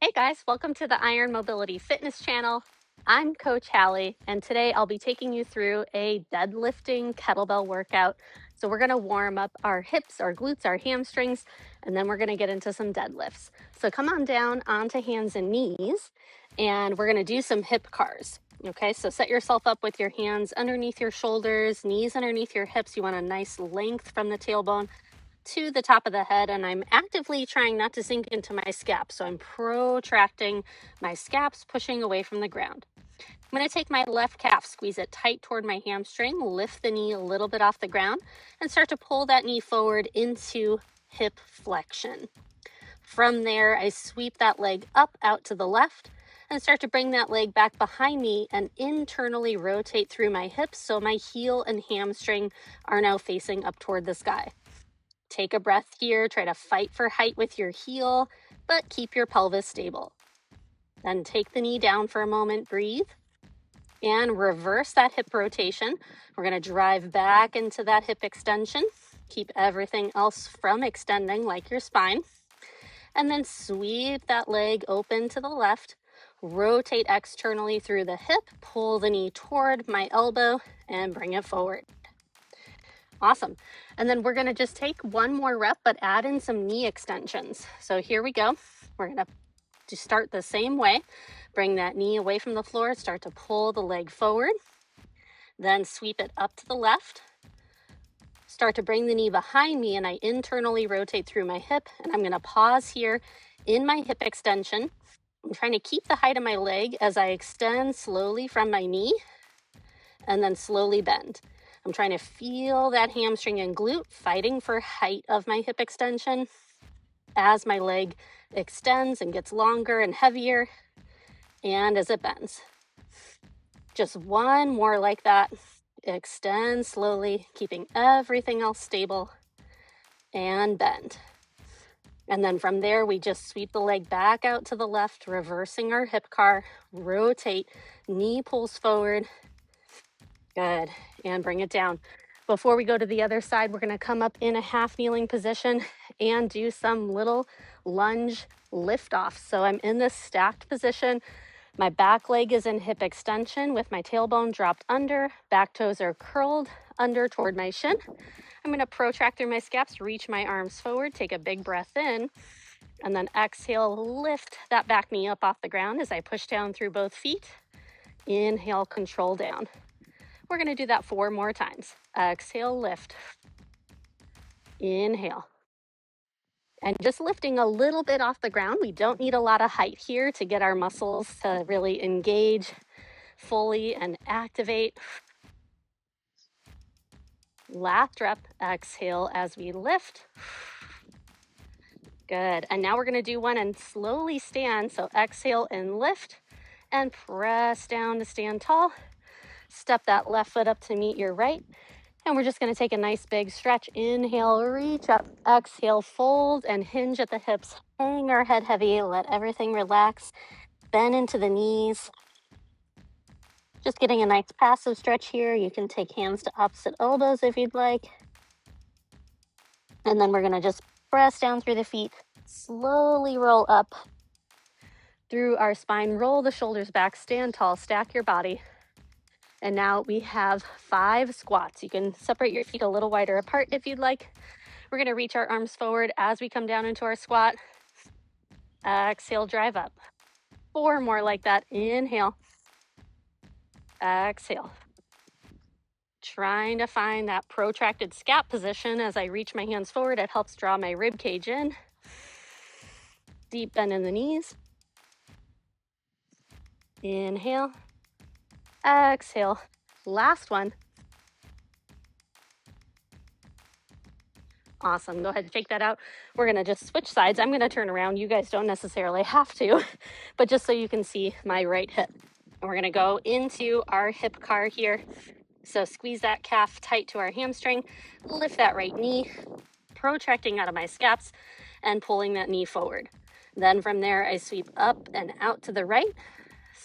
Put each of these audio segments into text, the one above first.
Hey guys, welcome to the Iron Mobility Fitness channel. I'm Coach Hallie, and today I'll be taking you through a deadlifting kettlebell workout. So we're gonna warm up our hips, our glutes, our hamstrings, and then we're gonna get into some deadlifts. So come on down onto hands and knees, and we're gonna do some hip cars. Okay, so set yourself up with your hands underneath your shoulders, knees underneath your hips. You want a nice length from the tailbone to the top of the head, and I'm actively trying not to sink into my scaps. So I'm protracting my scaps, pushing away from the ground. I'm going to take my left calf, squeeze it tight toward my hamstring, lift the knee a little bit off the ground, and start to pull that knee forward into hip flexion. From there, I sweep that leg up out to the left and start to bring that leg back behind me and internally rotate through my hips so my heel and hamstring are now facing up toward the sky. Take a breath here, try to fight for height with your heel, but keep your pelvis stable. Then take the knee down for a moment, breathe, and reverse that hip rotation. We're gonna drive back into that hip extension. Keep everything else from extending like your spine. And then sweep that leg open to the left, rotate externally through the hip, pull the knee toward my elbow, and bring it forward. Awesome. And then we're going to just take one more rep, but add in some knee extensions. So here we go. We're going to start the same way. Bring that knee away from the floor, start to pull the leg forward, then sweep it up to the left. Start to bring the knee behind me, and I internally rotate through my hip, and I'm going to pause here in my hip extension. I'm trying to keep the height of my leg as I extend slowly from my knee and then slowly bend. I'm trying to feel that hamstring and glute fighting for height of my hip extension as my leg extends and gets longer and heavier and as it bends. Just one more like that. Extend slowly, keeping everything else stable, and bend. And then from there, we just sweep the leg back out to the left, reversing our hip car, rotate, knee pulls forward. Good, and bring it down. Before we go to the other side, we're gonna come up in a half kneeling position and do some little lunge lift off. So I'm in this stacked position. My back leg is in hip extension with my tailbone dropped under, back toes are curled under toward my shin. I'm gonna protract through my scaps, reach my arms forward, take a big breath in, and then exhale, lift that back knee up off the ground as I push down through both feet. Inhale, control down. We're going to do that 4 more times. Exhale, lift. Inhale. And just lifting a little bit off the ground. We don't need a lot of height here to get our muscles to really engage fully and activate. Last rep, exhale as we lift. Good. And now we're going to do one and slowly stand. So exhale and lift and press down to stand tall. Step that left foot up to meet your right. And we're just going to take a nice big stretch. Inhale, reach up. Exhale, fold and hinge at the hips. Hang our head heavy. Let everything relax. Bend into the knees. Just getting a nice passive stretch here. You can take hands to opposite elbows if you'd like. And then we're going to just press down through the feet. Slowly roll up through our spine. Roll the shoulders back. Stand tall. Stack your body. And now we have 5 squats. You can separate your feet a little wider apart if you'd like. We're going to reach our arms forward as we come down into our squat. Exhale, drive up. 4 more like that. Inhale. Exhale. Trying to find that protracted scap position as I reach my hands forward. It helps draw my rib cage in. Deep bend in the knees. Inhale. Exhale. Last one. Awesome. Go ahead and shake that out. We're going to just switch sides. I'm going to turn around. You guys don't necessarily have to, but just so you can see my right hip. And we're going to go into our hip car here. So squeeze that calf tight to our hamstring, lift that right knee, protracting out of my scaps and pulling that knee forward. Then from there, I sweep up and out to the right,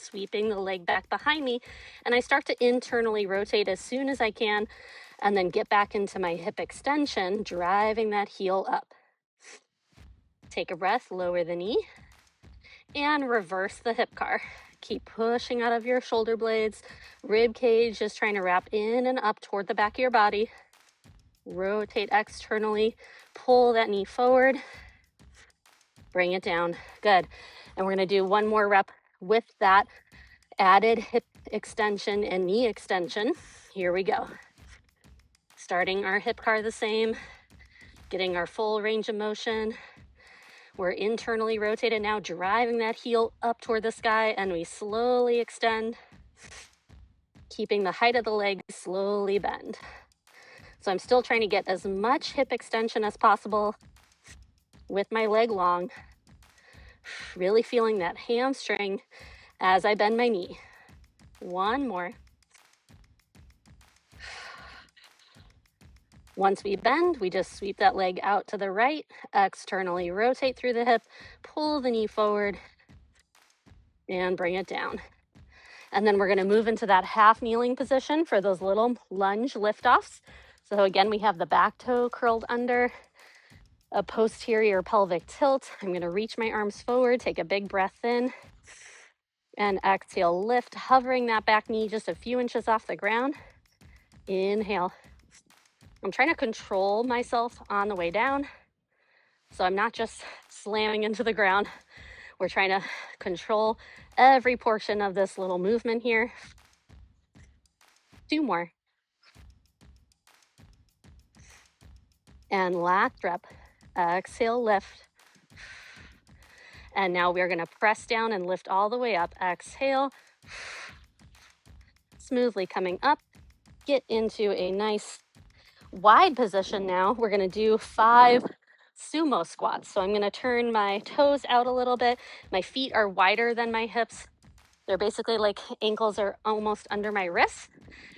sweeping the leg back behind me, and I start to internally rotate as soon as I can, and then get back into my hip extension, driving that heel up. Take a breath, lower the knee, and reverse the hip car. Keep pushing out of your shoulder blades, rib cage, just trying to wrap in and up toward the back of your body. Rotate externally, pull that knee forward, bring it down. Good. And we're going to do one more rep with that added hip extension and knee extension. Here we go. Starting our hip car the same, getting our full range of motion. We're internally rotated now, driving that heel up toward the sky, and we slowly extend, keeping the height of the leg slowly bend. So I'm still trying to get as much hip extension as possible with my leg long, really feeling that hamstring as I bend my knee. One more. Once we bend, we just sweep that leg out to the right, externally rotate through the hip, pull the knee forward, and bring it down. And then we're going to move into that half kneeling position for those little lunge liftoffs. So again, we have the back toe curled under, a posterior pelvic tilt. I'm going to reach my arms forward, take a big breath in, and exhale, lift, hovering that back knee just a few inches off the ground. Inhale. I'm trying to control myself on the way down, so I'm not just slamming into the ground. We're trying to control every portion of this little movement here. 2 more. And last rep. Exhale, lift. And now we're going to press down and lift all the way up. Exhale. Smoothly coming up. Get into a nice wide position now. We're going to do 5 sumo squats. So I'm going to turn my toes out a little bit. My feet are wider than my hips. They're basically like ankles are almost under my wrists.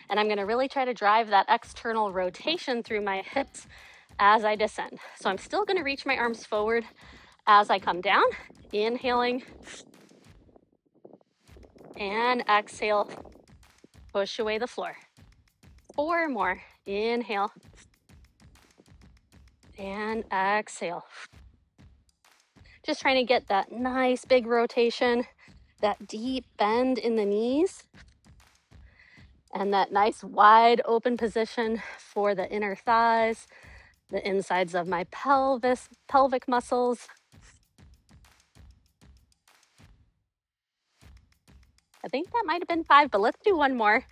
And I'm going to really try to drive that external rotation through my hips as I descend. So I'm still going to reach my arms forward as I come down. Inhaling and exhale. Push away the floor. 4 more. Inhale and exhale. Just trying to get that nice big rotation, that deep bend in the knees, and that nice wide open position for the inner thighs, the insides of my pelvic muscles. I think that might have been 5, but let's do 1 more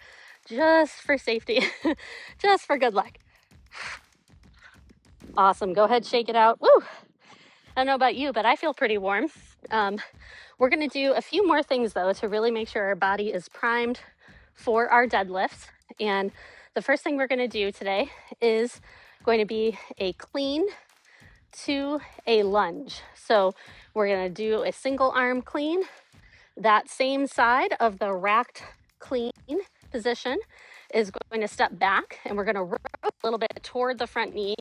just for safety, just for good luck. Awesome. Go ahead, shake it out. Woo! I don't know about you, but I feel pretty warm. We're going to do a few more things, though, to really make sure our body is primed for our deadlifts. And the first thing we're going to do today is going to be a clean to a lunge. So we're going to do a single arm clean, that same side of the racked clean position is going to step back, and we're going to roll a little bit toward the front knee,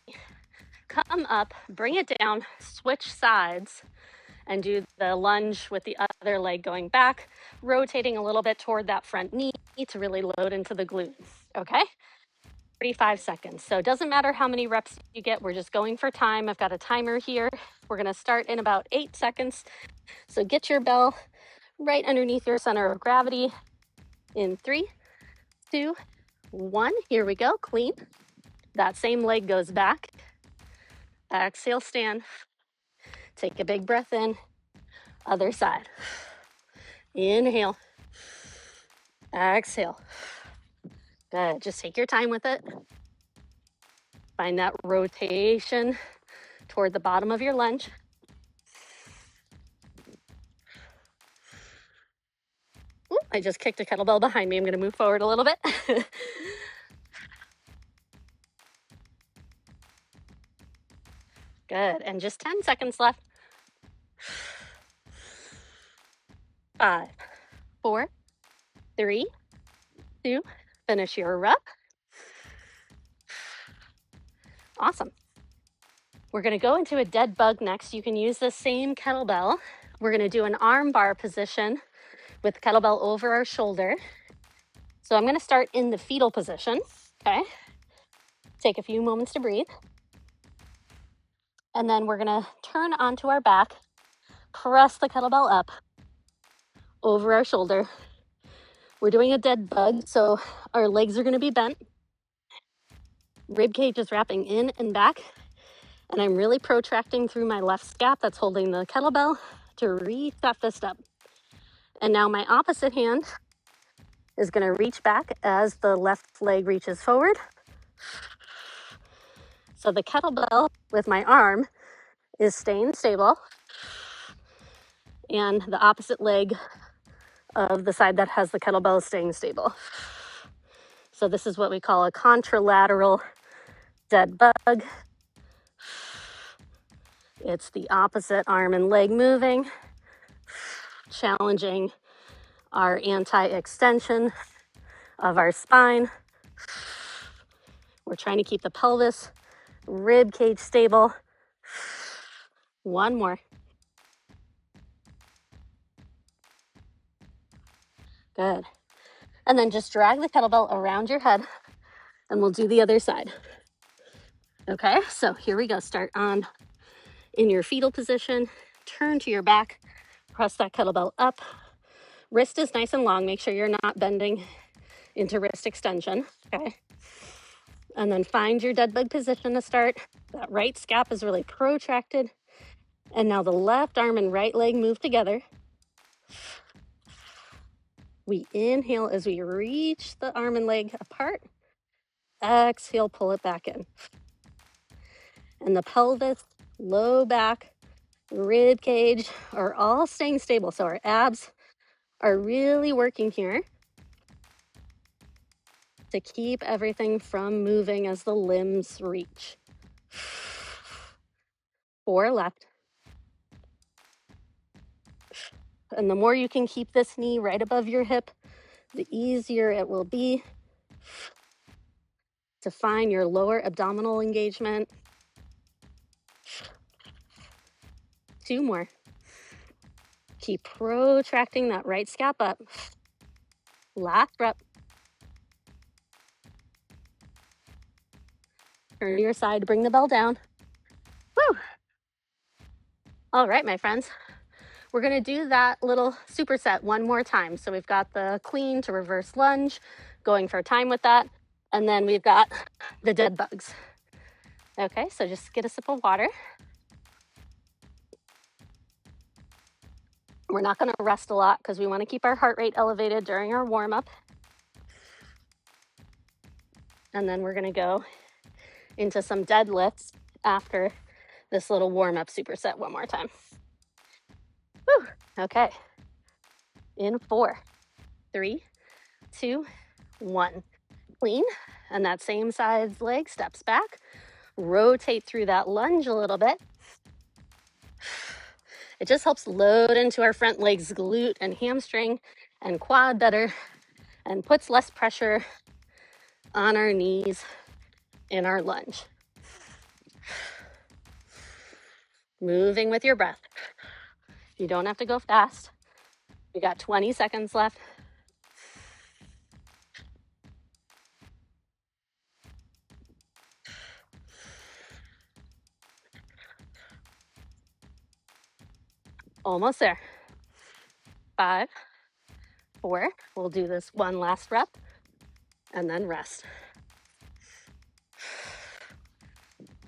come up, bring it down, switch sides, and do the lunge with the other leg going back, rotating a little bit toward that front knee to really load into the glute. Okay? 35 seconds. So it doesn't matter how many reps you get. We're just going for time. I've got a timer here. We're going to start in about 8 seconds. So get your bell right underneath your center of gravity in 3, 2, 1. Here we go. Clean. That same leg goes back. Exhale, stand. Take a big breath in. Other side. Inhale. Exhale. Good. Just take your time with it. Find that rotation toward the bottom of your lunge. Ooh, I just kicked a kettlebell behind me. I'm going to move forward a little bit. Good. And just 10 seconds left. 5, 4, 3, 2. Finish your rep. Awesome. We're going to go into a dead bug next. You can use the same kettlebell. We're going to do an arm bar position with the kettlebell over our shoulder. So I'm going to start in the fetal position. Okay. Take a few moments to breathe. And then we're going to turn onto our back, press the kettlebell up, over our shoulder. We're doing a dead bug, so our legs are going to be bent. Rib cage is wrapping in and back, and I'm really protracting through my left scap that's holding the kettlebell to reach that fist up. And now my opposite hand is going to reach back as the left leg reaches forward. So the kettlebell with my arm is staying stable, and the opposite leg of the side that has the kettlebell is staying stable. So this is what we call a contralateral dead bug. It's the opposite arm and leg moving, challenging our anti-extension of our spine. We're trying to keep the pelvis, rib cage stable. One more. Good. And then just drag the kettlebell around your head, and we'll do the other side. Okay, so here we go. Start on in your fetal position, turn to your back, press that kettlebell up. Wrist is nice and long. Make sure you're not bending into wrist extension. Okay. And then find your dead bug position to start. That right scap is really protracted. And now the left arm and right leg move together. We inhale as we reach the arm and leg apart. Exhale, pull it back in. And the pelvis, low back, rib cage are all staying stable. So our abs are really working here to keep everything from moving as the limbs reach. 4 left. And the more you can keep this knee right above your hip, the easier it will be to find your lower abdominal engagement. 2 more. Keep protracting that right scap up. Last rep. Turn to your side, bring the bell down. Woo! All right, my friends. We're gonna do that little superset one more time. So we've got the clean to reverse lunge, going for time with that. And then we've got the dead bugs. Okay, so just get a sip of water. We're not gonna rest a lot because we wanna keep our heart rate elevated during our warm up. And then we're gonna go into some deadlifts after this little warm up superset one more time. Woo, okay. In 4, 3, 2, 1. Clean, and that same size leg steps back. Rotate through that lunge a little bit. It just helps load into our front legs, glute and hamstring and quad better, and puts less pressure on our knees in our lunge. Moving with your breath. You don't have to go fast. We got 20 seconds left. Almost there. 5, 4. We'll do this one last rep and then rest.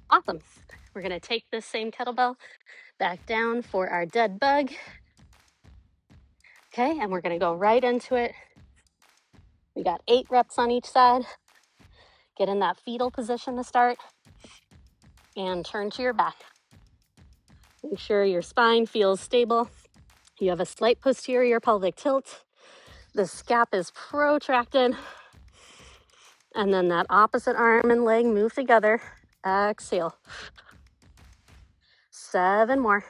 Awesome. We're going to take this same kettlebell back down for our dead bug. Okay, and we're going to go right into it. We got 8 reps on each side. Get in that fetal position to start and turn to your back. Make sure your spine feels stable. You have a slight posterior pelvic tilt. The scap is protracted. And then that opposite arm and leg move together. Exhale. 7 more.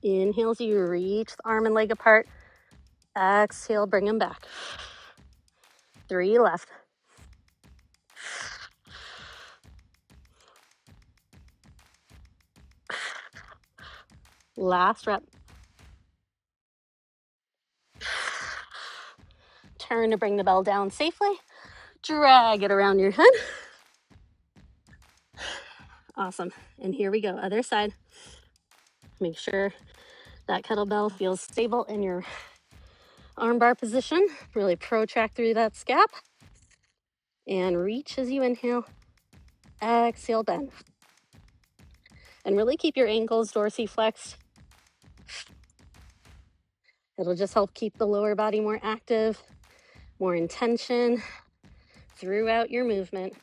Inhale as you reach the arm and leg apart. Exhale, bring them back. 3 left. Last rep. Turn to bring the bell down safely. Drag it around your head. Awesome. And here we go, other side. Make sure that kettlebell feels stable in your armbar position. Really protract through that scap. And reach as you inhale. Exhale, bend. And really keep your ankles dorsiflexed. It'll just help keep the lower body more active, more in tension throughout your movement.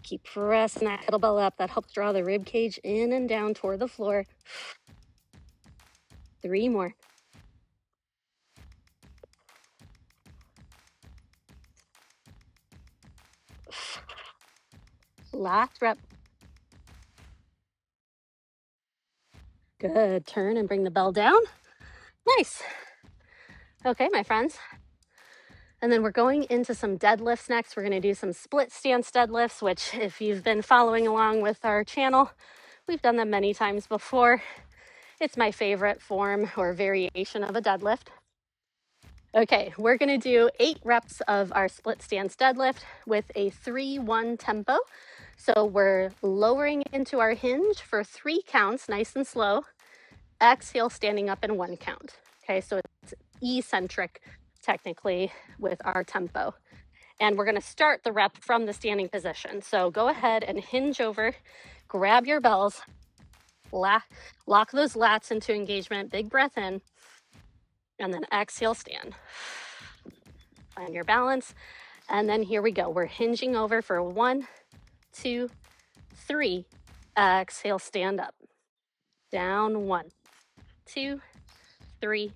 Keep pressing that kettlebell up. That helps draw the rib cage in and down toward the floor. 3 more. Last rep. Good. Turn and bring the bell down. Nice. Okay, my friends. And then we're going into some deadlifts next. We're going to do some split stance deadlifts, which if you've been following along with our channel, we've done them many times before. It's my favorite form or variation of a deadlift. Okay, we're going to do 8 reps of our split stance deadlift with a 3-1 tempo. So we're lowering into our hinge for 3 counts, nice and slow. Exhale, standing up in 1 count. Okay, so it's eccentric technically with our tempo. And we're going to start the rep from the standing position. So go ahead and hinge over, grab your bells, lock those lats into engagement, big breath in, and then exhale, stand. Find your balance. And then here we go. We're hinging over for 1, 2, 3. Exhale, stand up. Down 1, 2, 3.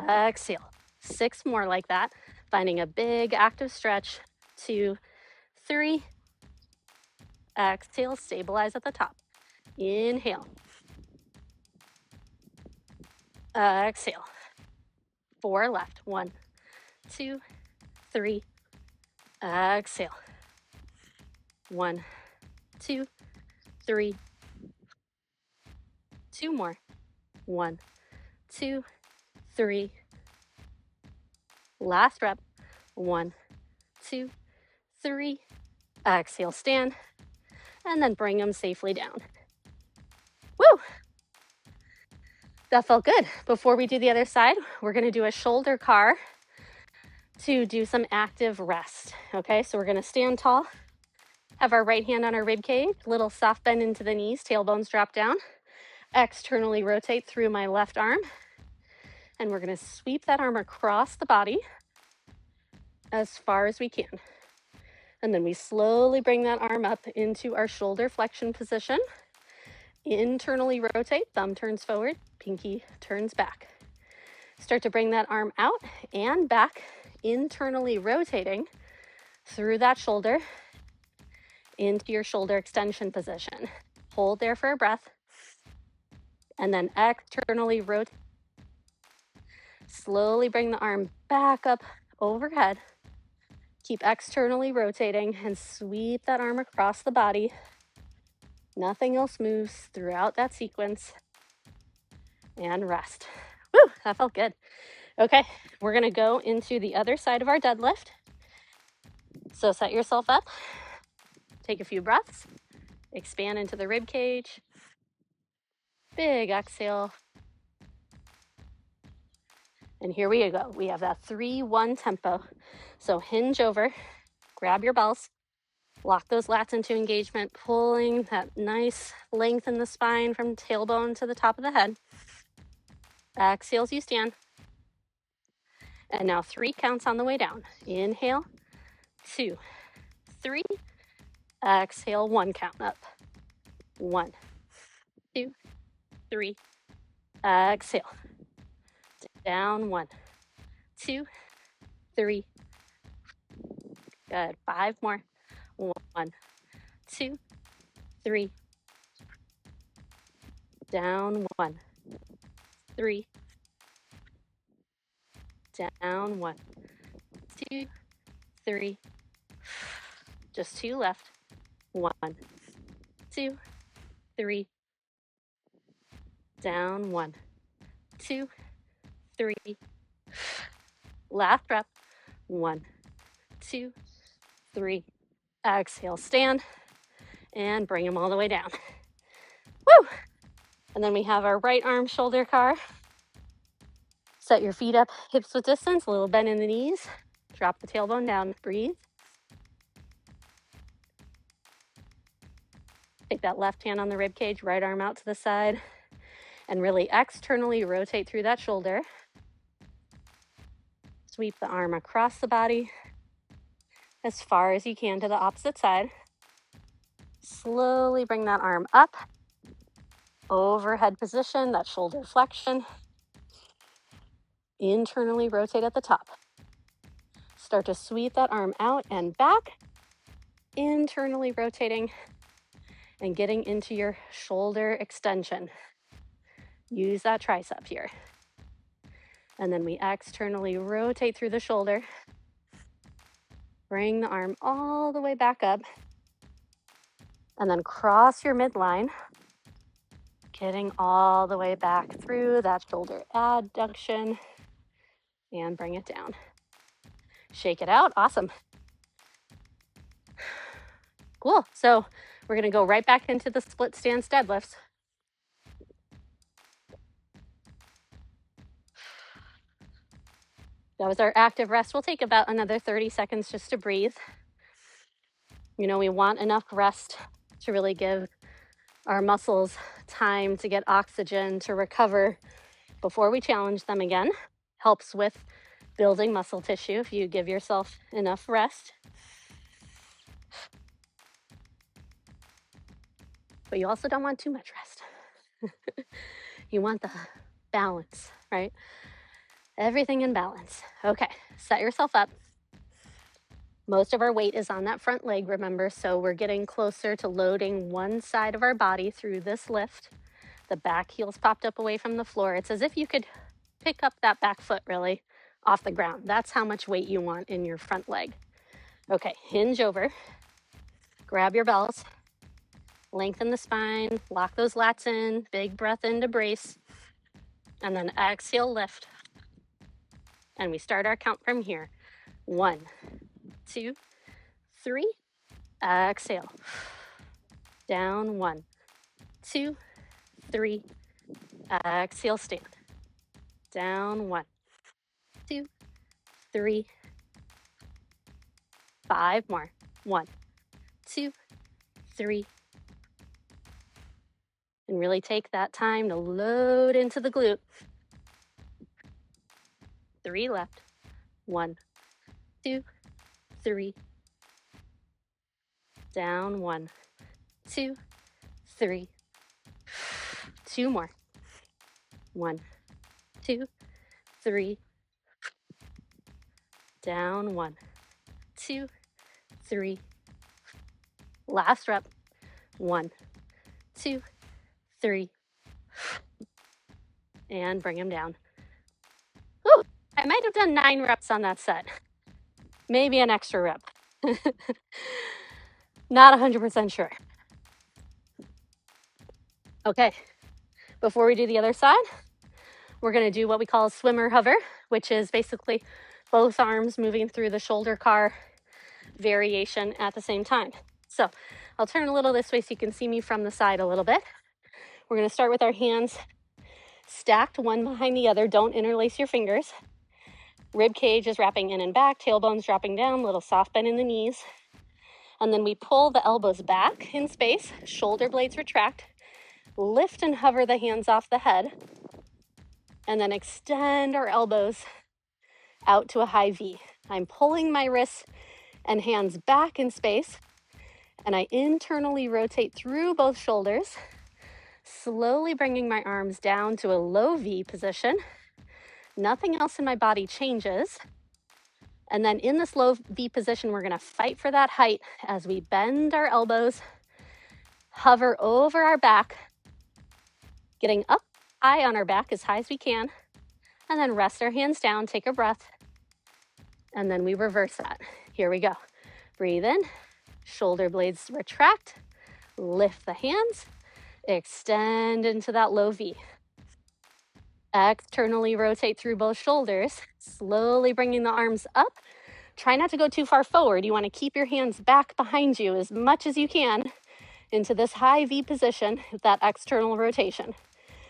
Exhale. 6 more like that. Finding a big active stretch. 2, 3. Exhale, stabilize at the top. Inhale. Exhale. 4 left. 1, 2, 3. Exhale. 1, 2, 3. 2 more. 1, 2, 3. Last rep. 1, 2, 3. Exhale, stand. And then bring them safely down. Woo! That felt good. Before we do the other side, we're going to do a shoulder car to do some active rest. Okay, so we're going to stand tall, have our right hand on our rib cage, little soft bend into the knees, tailbones drop down, externally rotate through my left arm, and we're going to sweep that arm across the body as far as we can. And then we slowly bring that arm up into our shoulder flexion position. Internally rotate, thumb turns forward, pinky turns back. Start to bring that arm out and back, internally rotating through that shoulder into your shoulder extension position. Hold there for a breath, and then externally rotate. Slowly bring the arm back up overhead. Keep externally rotating and sweep that arm across the body. Nothing else moves throughout that sequence. And rest. Woo, that felt good. Okay, we're going to go into the other side of our deadlift. So set yourself up. Take a few breaths. Expand into the rib cage. Big exhale. And here we go. We have that 3-1 tempo. So hinge over, grab your bells, lock those lats into engagement, pulling that nice length in the spine from tailbone to the top of the head. Exhale as you stand. And now 3 counts on the way down. Inhale, 2, 3. Exhale, 1 count up. 1, 2, 3. Exhale. Down 1, 2, 3. Good. 5 more. 1, 2, 3. Down 1, 3. Down 1, 2, 3. Just 2 left. 1, 2, 3. Down 1, 2, 3. Last rep. 1, 2, 3. Exhale, stand, and bring them all the way down. Woo! And then we have our right arm shoulder car. Set your feet up, hips width distance, a little bend in the knees. Drop the tailbone down, breathe. Take that left hand on the rib cage, right arm out to the side, and really externally rotate through that shoulder. Sweep the arm across the body as far as you can to the opposite side. Slowly bring that arm up, overhead position, that shoulder flexion. Internally rotate at the top. Start to sweep that arm out and back, internally rotating and getting into your shoulder extension. Use that tricep here. And then we externally rotate through the shoulder. Bring the arm all the way back up. And then cross your midline, getting all the way back through that shoulder adduction. And bring it down. Shake it out. Awesome. Cool. So we're going to go right back into the split stance deadlifts. That was our active rest. We'll take about another 30 seconds just to breathe. You know, we want enough rest to really give our muscles time to get oxygen to recover before we challenge them again. Helps with building muscle tissue if you give yourself enough rest. But you also don't want too much rest. You want the balance, right? Everything in balance. Okay, set yourself up. Most of our weight is on that front leg, remember, so we're getting closer to loading one side of our body through this lift. The back heel's popped up away from the floor. It's as if you could pick up that back foot really off the ground. That's how much weight you want in your front leg. Okay, hinge over, grab your bells, lengthen the spine, lock those lats in, big breath in to brace, and then exhale, lift. And we start our count from here. 1, 2, 3, exhale. Down, 1, 2, 3, exhale, stand. Down, 1, 2, 3, 5 more. 1, 2, 3. And really take that time to load into the glute. 3 left. 1, 2, 3. Down, 1, 2, 3. 2 more. 1, 2, 3. Down, 1, 2, 3. Last rep. 1, 2, 3. And bring them down. Ooh, I might have done 9 reps on that set. Maybe an extra rep. Not 100% sure. Okay, before we do the other side, we're going to do what we call swimmer hover, which is basically both arms moving through the shoulder car variation at the same time. So I'll turn a little this way so you can see me from the side a little bit. We're going to start with our hands stacked one behind the other. Don't interlace your fingers. Rib cage is wrapping in and back, tailbone's dropping down, little soft bend in the knees. And then we pull the elbows back in space, shoulder blades retract, lift and hover the hands off the head, and then extend our elbows out to a high V. I'm pulling my wrists and hands back in space, and I internally rotate through both shoulders, slowly bringing my arms down to a low V position. Nothing else in my body changes. And then in this low V position, we're going to fight for that height as we bend our elbows, hover over our back, getting up high on our back as high as we can, and then rest our hands down, take a breath, and then we reverse that. Here we go. Breathe in, shoulder blades retract, lift the hands, extend into that low V. Externally rotate through both shoulders, slowly bringing the arms up. Try not to go too far forward. You want to keep your hands back behind you as much as you can into this high V position, that external rotation.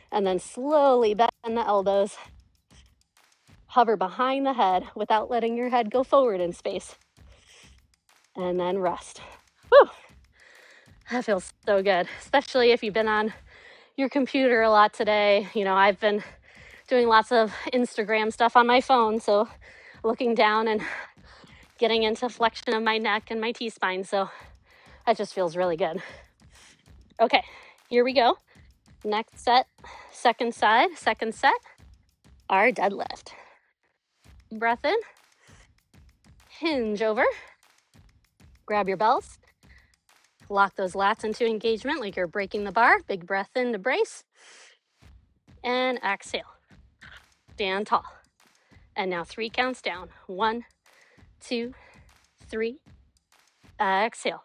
And then slowly bend the elbows. Hover behind the head without letting your head go forward in space. And then rest. Whew. That feels so good, especially if you've been on your computer a lot today. You know, I've been doing lots of Instagram stuff on my phone, so looking down and getting into flexion of my neck and my T-spine, so that just feels really good. Okay, here we go. Next set, second side, second set, our deadlift. Breath in, hinge over, grab your bells, lock those lats into engagement like you're breaking the bar. Big breath in to brace, and exhale. Stand tall. And now 3 counts down. 1, 2, 3. Exhale.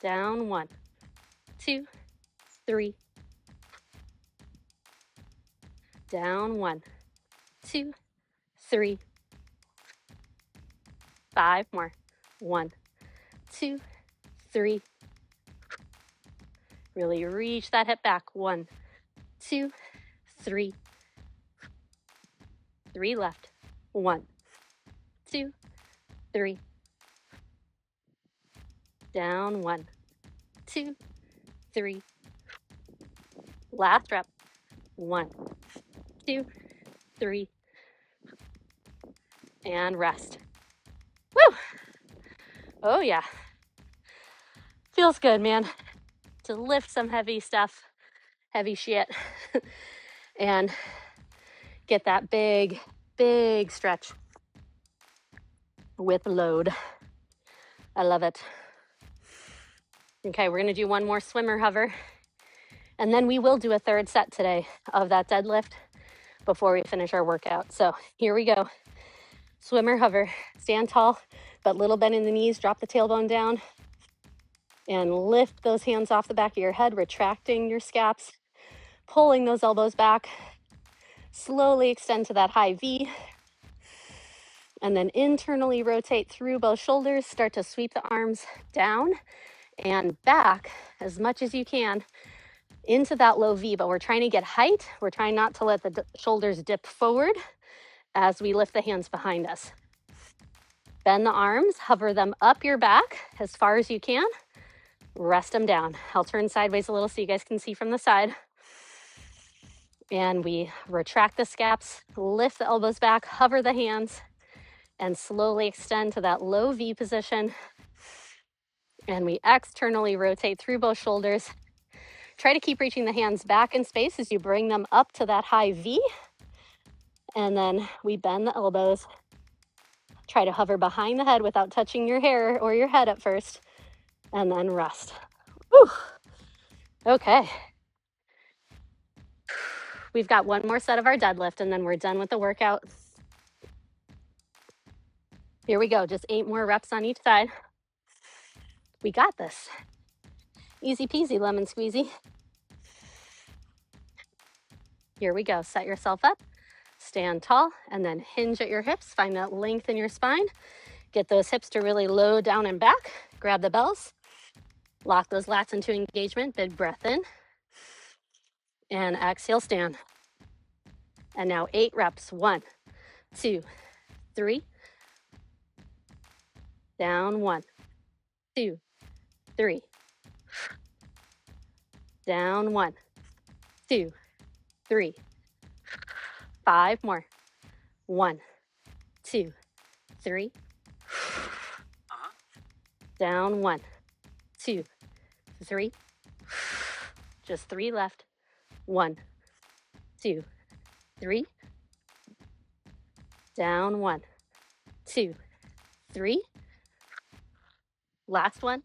Down 1, 2, 3. Down 1, 2, 3. 5 more. 1, 2, 3. Really reach that hip back. 1, 2, 3. 3 left. 1, 2, 3. Down 1, 2, 3. Last rep. 1, 2, 3. And rest. Woo! Oh yeah. Feels good, man. To lift some heavy stuff, heavy shit, and get that big, big stretch with load. I love it. Okay, we're gonna do one more swimmer hover, and then we will do a third set today of that deadlift before we finish our workout. So here we go. Swimmer hover, stand tall, but little bend in the knees, drop the tailbone down, and lift those hands off the back of your head, retracting your scaps, pulling those elbows back. Slowly extend to that high V, and then internally rotate through both shoulders. Start to sweep the arms down and back as much as you can into that low V, but we're trying to get height. We're trying not to let the shoulders dip forward as we lift the hands behind us. Bend the arms, hover them up your back as far as you can. Rest them down. I'll turn sideways a little so you guys can see from the side. And we retract the scaps, lift the elbows back, hover the hands, and slowly extend to that low V position. And we externally rotate through both shoulders. Try to keep reaching the hands back in space as you bring them up to that high V. And then we bend the elbows. Try to hover behind the head without touching your hair or your head at first. And then rest. Whew. Okay. We've got one more set of our deadlift, and then we're done with the workout. Here we go. Just 8 more reps on each side. We got this. Easy peasy, lemon squeezy. Here we go. Set yourself up. Stand tall, and then hinge at your hips. Find that length in your spine. Get those hips to really low down and back. Grab the bells. Lock those lats into engagement. Big breath in. And exhale, stand. And now 8 reps. 1, 2, 3. Down 1, 2, 3. Down 1, 2, 3. 5 more. 1, 2, 3. Down 1, 2, 3. Just 3 left. 1, 2, 3. Down 1, 2, 3. Last one.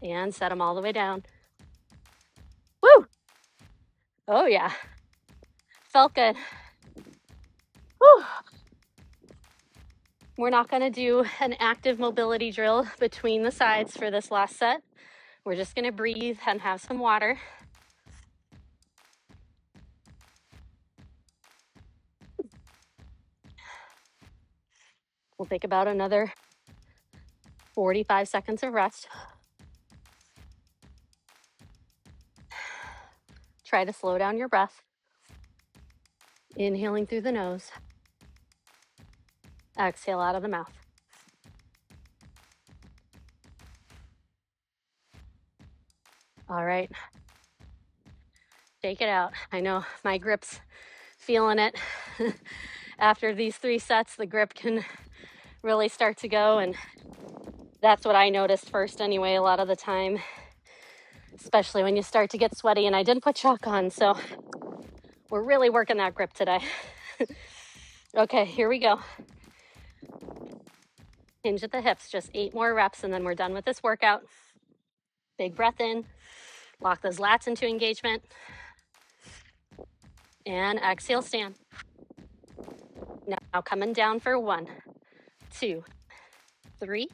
And set them all the way down. Woo! Oh yeah. Felt good. Woo! We're not going to do an active mobility drill between the sides for this last set, We're just gonna breathe and have some water. We'll take about another 45 seconds of rest. Try to slow down your breath. Inhaling through the nose. Exhale out of the mouth. All right. Shake it out. I know my grip's feeling it. After these 3 sets, the grip can really start to go, and that's what I noticed first anyway, a lot of the time, especially when you start to get sweaty. And I didn't put chalk on, so we're really working that grip today. Okay, here we go. Hinge at the hips, just 8 more reps, and then we're done with this workout. Big breath in, lock those lats into engagement, and exhale, stand. Now coming down for 1, 2, 3,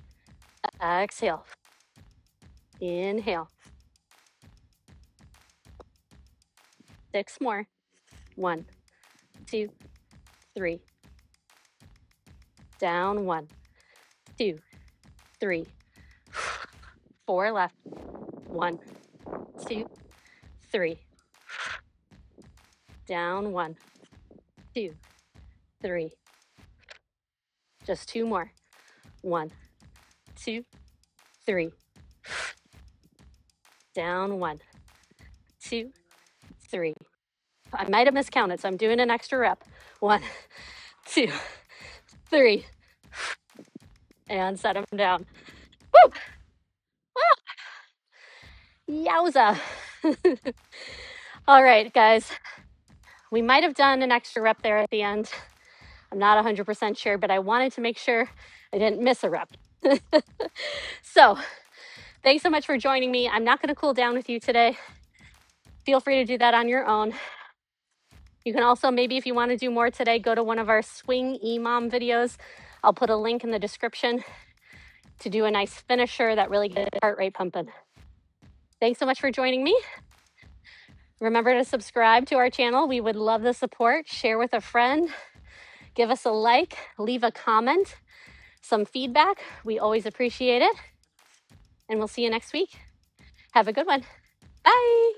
exhale, inhale, 6 more, 1, 2, 3, down, 1, 2, 3, 4 left, 1, 2, 3, down, 1, 2, 3, just 2 more, 1, 2, 3, down, 1, 2, 3. I might have miscounted, so I'm doing an extra rep. 1, 2, 3, and set them down. Woo! Yowza. All right, guys. We might have done an extra rep there at the end. I'm not 100% sure, but I wanted to make sure I didn't miss a rep. So thanks so much for joining me. I'm not going to cool down with you today. Feel free to do that on your own. You can also, maybe if you want to do more today, go to one of our swing EMOM videos. I'll put a link in the description to do a nice finisher that really gets your heart rate pumping. Thanks so much for joining me. Remember to subscribe to our channel. We would love the support. Share with a friend. Give us a like. Leave a comment. Some feedback. We always appreciate it. And we'll see you next week. Have a good one. Bye.